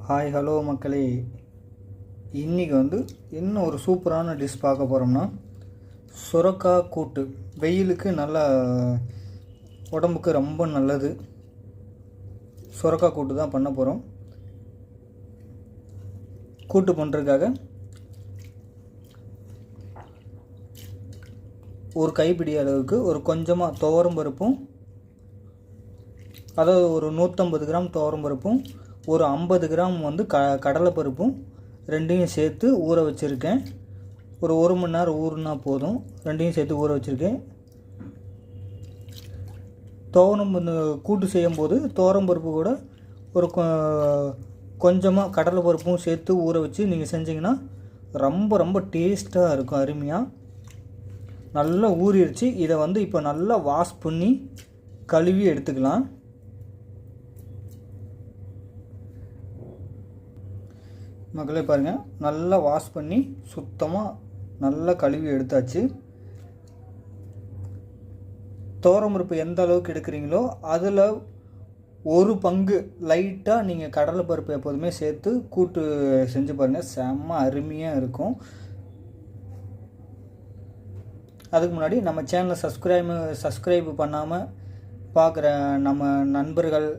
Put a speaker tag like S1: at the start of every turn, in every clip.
S1: Hi hello மக்களே, இன்றைக்கி என்ன ஒரு சூப்பரான டிஷ் பார்க்க போகிறோம்னா சுரக்காய் கூட்டு. வெயிலுக்கு நல்லா உடம்புக்கு ரொம்ப நல்லது. சுரக்காய் கூட்டு தான் பண்ண போகிறோம். கூட்டு பண்ணுறதுக்காக ஒரு கைப்பிடி அளவுக்கு ஒரு கொஞ்சமாக துவரம் பருப்பும், அதாவது ஒரு 150 கிராம் துவரம் பருப்பும், ஒரு 50 கிராம் கடலைப்பருப்பும் ரெண்டையும் சேர்த்து ஊற வச்சுருக்கேன். ஒரு 1 மணி நேரம் ஊறுனா போதும். ரெண்டையும் சேர்த்து ஊற வச்சுருக்கேன். துவரம் கூட்டு செய்யும்போது துவரம் பருப்பு கூட ஒரு கொஞ்சமாக கடலைப்பருப்பும் சேர்த்து ஊற வச்சு நீங்கள் செஞ்சிங்கன்னா ரொம்ப ரொம்ப டேஸ்ட்டாக இருக்கும், அருமையாக. நல்லா ஊறிடுச்சு. இதை இப்போ நல்லா வாஷ் பண்ணி கழுவி எடுத்துக்கலாம். மக்களே பாருங்கள், நல்லா வாஷ் பண்ணி சுத்தமாக நல்லா கழுவி எடுத்தாச்சு. துவரம் பருப்பு எந்த அளவுக்கு எடுக்கிறீங்களோ அதில் ஒரு பங்கு லைட்டாக நீங்கள் கடலைப்பருப்பு எப்போதுமே சேர்த்து கூட்டு செஞ்சு பாருங்கள், செம்ம அருமையாக இருக்கும். அதுக்கு முன்னாடி நம்ம சேனலை சப்ஸ்கிரைப் பண்ணாமல் பார்க்குற நம்ம நண்பர்கள்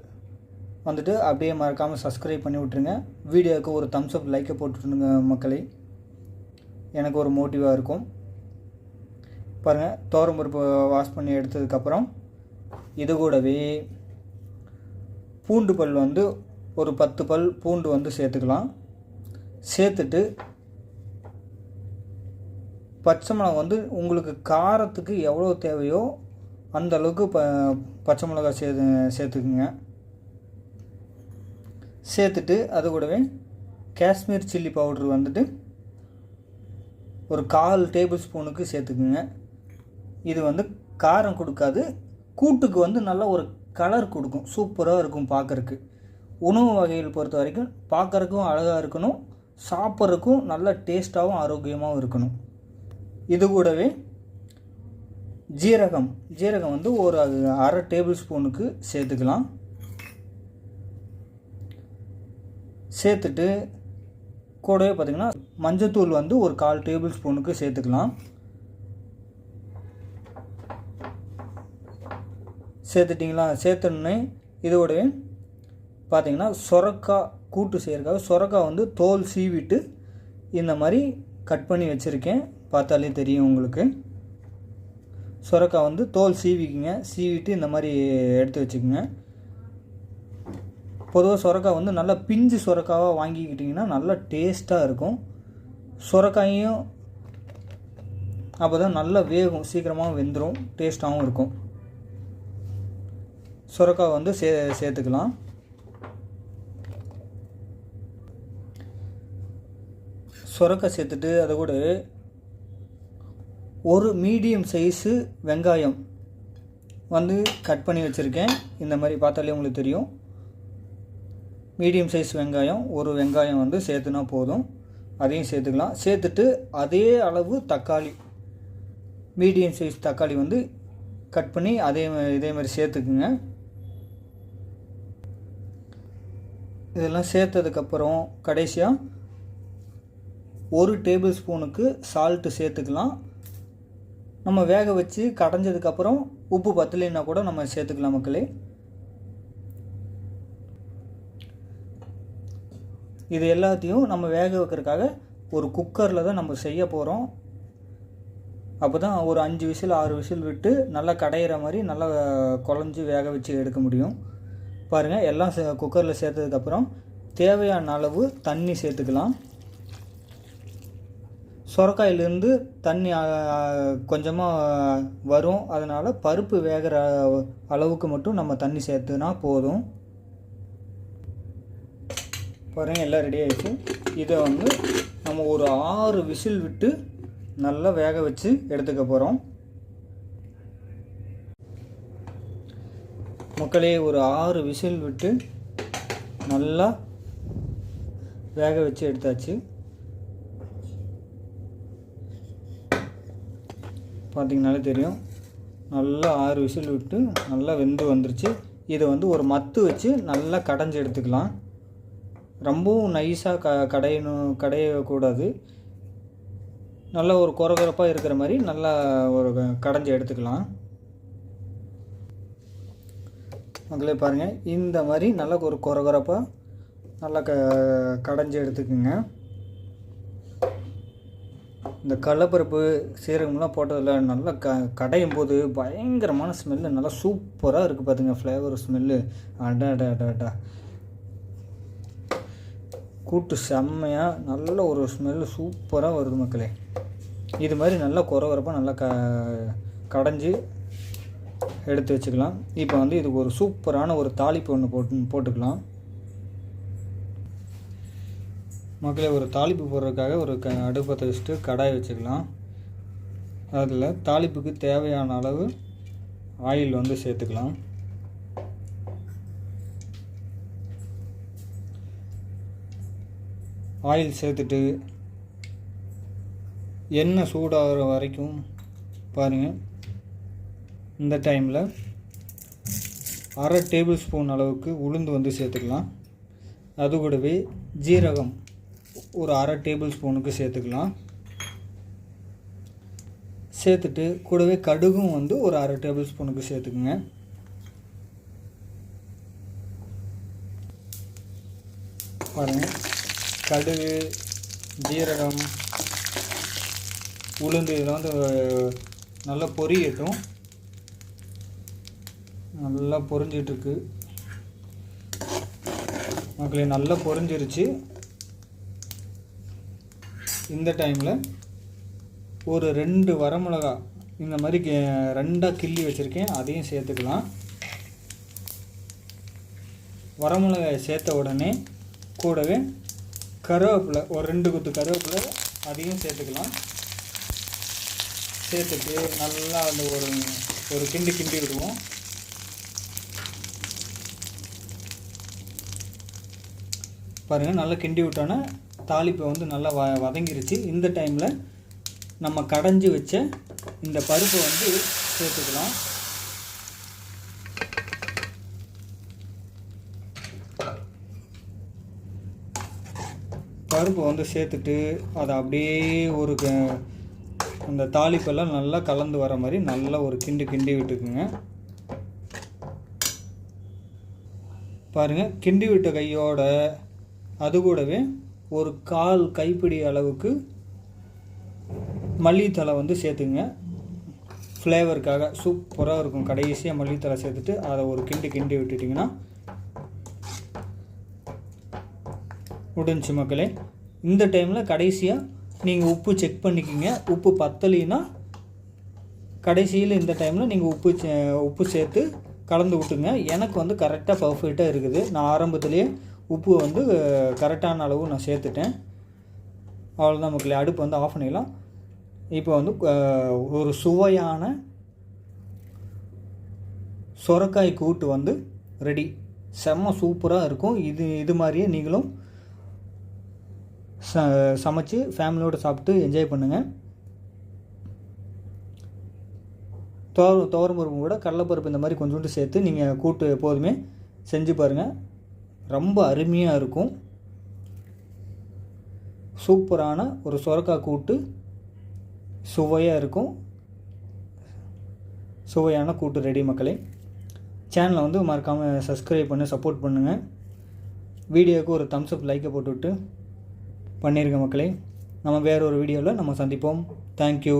S1: அப்படியே மறக்காமல் சப்ஸ்கிரைப் பண்ணி விட்ருங்க. வீடியோவுக்கு ஒரு தம்ஸ் அப் லைக்கை போட்டுவிட்டுருங்க மக்களே, எனக்கு ஒரு மோட்டிவாக இருக்கும். பாருங்கள், துவரம் பருப்பு வாஷ் பண்ணி எடுத்ததுக்கப்புறம் இது கூடவே பூண்டு பல் ஒரு 10 பல் பூண்டு சேர்த்துக்கலாம். சேர்த்துட்டு பச்சை மிளகா உங்களுக்கு காரத்துக்கு எவ்வளோ தேவையோ அந்த அளவுக்கு பச்சை மிளகா சேர்த்துக்குங்க. சேர்த்துட்டு அது கூடவே காஷ்மீர் சில்லி பவுட்ரு ஒரு 1/4 டேபிள் ஸ்பூனுக்கு சேர்த்துக்குங்க. இது காரம் கொடுக்காது, கூட்டுக்கு நல்ல ஒரு கலர் கொடுக்கும், சூப்பராக இருக்கும் பார்க்குறக்கு. உணவு வகைகள் பொறுத்த வரைக்கும் பார்க்குறக்கும் அழகாக இருக்கணும், சாப்பிட்றதுக்கும் நல்ல டேஸ்ட்டாகவும் ஆரோக்கியமாகவும் இருக்கணும். இது கூடவே ஜீரகம் ஒரு 1/2 டேபிள் ஸ்பூனுக்கு சேர்த்துக்கலாம். சேர்த்துட்டு கூடவே பார்த்திங்கன்னா மஞ்சத்தூள் ஒரு 1/4 டேபிள் ஸ்பூனுக்கு சேர்த்துக்கலாம். சேர்த்துட்டிங்களா? சேர்த்துனே இதோடவே பார்த்திங்கன்னா சுரக்காய் கூட்டு செய்கிறக்காக சுரக்காய் தோல் சீவிட்டு இந்த மாதிரி கட் பண்ணி வச்சுருக்கேன். பார்த்தாலே தெரியும் உங்களுக்கு. சுரக்காய் தோல் சீவிட்டு இந்த மாதிரி எடுத்து வச்சுக்கோங்க. பொதுவாக சுரக்காய் நல்லா பிஞ்சு சுரக்காவாக வாங்கிக்கிட்டிங்கன்னா நல்லா டேஸ்ட்டாக இருக்கும். சுரக்காயும் அப்போ தான் நல்லா வேகும், சீக்கிரமாக வெந்துடும், டேஸ்ட்டாகவும் இருக்கும். சுரக்காய் சேர்த்துக்கலாம். சுரக்காய் சேர்த்துட்டு அதை கூட ஒரு மீடியம் சைஸு வெங்காயம் கட் பண்ணி வச்சுருக்கேன். இந்த மாதிரி பார்த்தாலே உங்களுக்கு தெரியும். மீடியம் சைஸ் வெங்காயம், ஒரு வெங்காயம் சேர்த்துனா போதும், அதையும் சேர்த்துக்கலாம். சேர்த்துட்டு அதே அளவு தக்காளி, மீடியம் சைஸ் தக்காளி கட் பண்ணி இதே மாதிரி சேர்த்துக்குங்க. இதெல்லாம் சேர்த்ததுக்கப்புறம் கடைசியாக 1 டேபிள் ஸ்பூனுக்கு சால்ட்டு சேர்த்துக்கலாம். நம்ம வேக வச்சு கடைஞ்சதுக்கப்புறம் உப்பு பத்தலைன்னா கூட நம்ம சேர்த்துக்கலாம் மக்களே. இது எல்லாத்தையும் நம்ம வேக வைக்கிறதுக்காக ஒரு குக்கரில் தான் நம்ம செய்ய போகிறோம். அப்போ தான் ஒரு 5 விசில் 6 விசில் விட்டு நல்லா கடையிற மாதிரி நல்லா குழஞ்சி வேக வச்சு எடுக்க முடியும். பாருங்கள், எல்லாம் குக்கரில் சேர்த்ததுக்கப்புறம் தேவையான அளவு தண்ணி சேர்த்துக்கலாம். சுரக்காயிலேருந்து தண்ணி கொஞ்சமாக வரும், அதனால் பருப்பு வேகிற அளவுக்கு மட்டும் நம்ம தண்ணி சேர்த்துனா போதும். பாருங்கள், எல்லாம் ரெடி ஆகிடுச்சு. இதை நம்ம ஒரு 6 விசில் விட்டு நல்லா வேக வச்சு எடுத்துக்க போகிறோம் மக்களே. ஒரு 6 விசில் விட்டு நல்லா வேக வச்சு எடுத்தாச்சு. பார்த்திங்கனாலே தெரியும், நல்லா 6 விசில் விட்டு நல்லா வெந்து வந்துருச்சு. இதை ஒரு மத்து வச்சு நல்லா கடைஞ்சி எடுத்துக்கலாம். ரொம்பவும் நைஸாக கடையக்கூடாது. நல்ல ஒரு கொரகொரப்பாக இருக்கிற மாதிரி நல்லா ஒரு கடைஞ்சி எடுத்துக்கலாம். மக்களே பாருங்கள், இந்த மாதிரி நல்லா ஒரு கொரகொரப்பாக நல்லா கடைஞ்சி எடுத்துக்குங்க. இந்த கடலைப்பருப்பு சீரகம்லாம் போட்டதில் நல்லா கடையும் போது பயங்கரமான ஸ்மெல்லு, நல்லா சூப்பராக இருக்குது பார்த்துங்க. ஃப்ளேவர் ஸ்மெல்லு அடா கூட்டு செம்மையாக நல்ல ஒரு ஸ்மெல்லு சூப்பராக வருது மக்களே. இது மாதிரி நல்லா கொரகொரப்பாக நல்லா கடைஞ்சி எடுத்து வச்சுக்கலாம். இப்போ வந்து இதுக்கு ஒரு சூப்பரான ஒரு தாளிப்பு ஒன்று போட்டுக்கலாம் மக்களே. ஒரு தாளிப்பு போடுறதுக்காக ஒரு அடுப்பத்தை வச்சுட்டு கடாய் வச்சுக்கலாம். அதில் தாளிப்புக்கு தேவையான அளவு ஆயில் வந்து சேர்த்துக்கலாம். ஆயில் சேர்த்துட்டு எண்ணெய் சூடாகிற வரைக்கும் பாருங்கள். இந்த டைமில் 1/2 டேபிள் ஸ்பூன் அளவுக்கு உளுந்து வந்து சேர்த்துக்கலாம். அது கூடவே ஜீரகம் ஒரு 1/2 டேபிள் ஸ்பூனுக்கு சேர்த்துக்கலாம். சேர்த்துட்டு கூடவே கடுகும் வந்து ஒரு 1/2 டேபிள் ஸ்பூனுக்கு சேர்த்துக்குங்க. பாருங்கள், கடுகு, ஜீரகம், உளுந்து இதெல்லாம் வந்து நல்லா பொரியட்டும். நல்லா பொரிஞ்சிட்ருக்கு மக்களே, நல்லா பொரிஞ்சிருச்சு. இந்த டைமில் ஒரு 2 வரமிளகா இந்த மாதிரி 2ஆக கிள்ளி வச்சுருக்கேன், அதையும் சேர்த்துக்கலாம். வரமிளகாயை சேர்த்த உடனே கூடவே கருவேப்பிலை ஒரு 2 கொத்து கருவேப்பிலை அதையும் சேர்த்துக்கலாம். சேர்த்துட்டு நல்லா அந்த ஒரு கிண்டி விடுவோம். பாருங்கள், நல்லா கிண்டி விட்டோன்னா தாளிப்பை வந்து நல்லா வதங்கிருச்சு. இந்த டைமில் நம்ம கடைஞ்சி வச்ச இந்த பருப்பை வந்து சேர்த்துக்கலாம். பருப்பை வந்து சேர்த்துட்டு அதை அப்படியே ஒரு அந்த தாளிப்பெல்லாம் நல்லா கலந்து வர மாதிரி நல்லா ஒரு கிண்டி விட்டுக்குங்க. பாருங்கள், கிண்டி விட்ட கையோட அது கூடவே ஒரு 1/4 கைப்பிடி அளவுக்கு மல்லித்தழை வந்து சேர்த்துங்க. ஃப்ளேவருக்காக சூப்பராக இருக்கும். கடைசியாக மல்லித்தழை சேர்த்துட்டு அதை ஒரு கிண்டி விட்டுட்டிங்கன்னா முடிஞ்சுச்சு மக்களே. இந்த டைமில் கடைசியாக நீங்கள் உப்பு செக் பண்ணிக்கிங்க. உப்பு பத்தலைன்னா கடைசியில் இந்த டைமில் நீங்கள் உப்பு சேர்த்து கலந்து விட்டுங்க. எனக்கு வந்து கரெக்டாக பர்ஃபெக்டாக இருக்குது. நான் ஆரம்பத்துலேயே உப்பு வந்து கரெக்டான அளவு நான் சேர்த்துட்டேன். அவ்வளோதான் மக்களே, அடுப்பு வந்து ஆஃப் பண்ணிடலாம். இப்போ வந்து ஒரு சுவையான சொரக்காய் கூட்டு வந்து ரெடி. செம்ம சூப்பராக இருக்கும். இது மாதிரியே நீங்களும் சமைச்சு ஃபேமிலியோடு சாப்பிட்டு என்ஜாய் பண்ணுங்கள். துவரம்பருப்பு கூட கடலைப்பருப்பு இந்த மாதிரி கொஞ்சோண்டு சேர்த்து நீங்கள் கூட்டு எப்போதுமே செஞ்சு பாருங்கள். ரொம்ப அருமையாக இருக்கும். சூப்பரான ஒரு சொரக்காய் கூட்டு சுவையாக இருக்கும். சுவையான கூட்டு ரெடி மக்களே. சேனலை வந்து மறக்காமல் சப்ஸ்கிரைப் பண்ணி சப்போர்ட் பண்ணுங்கள். வீடியோவுக்கு ஒரு தம்ஸ் அப் லைக்கை போட்டுவிட்டு பண்ணியிருக்க மக்களே. நம்ம வேறு ஒரு வீடியோவில் நம்ம சந்திப்போம். தேங்க்யூ.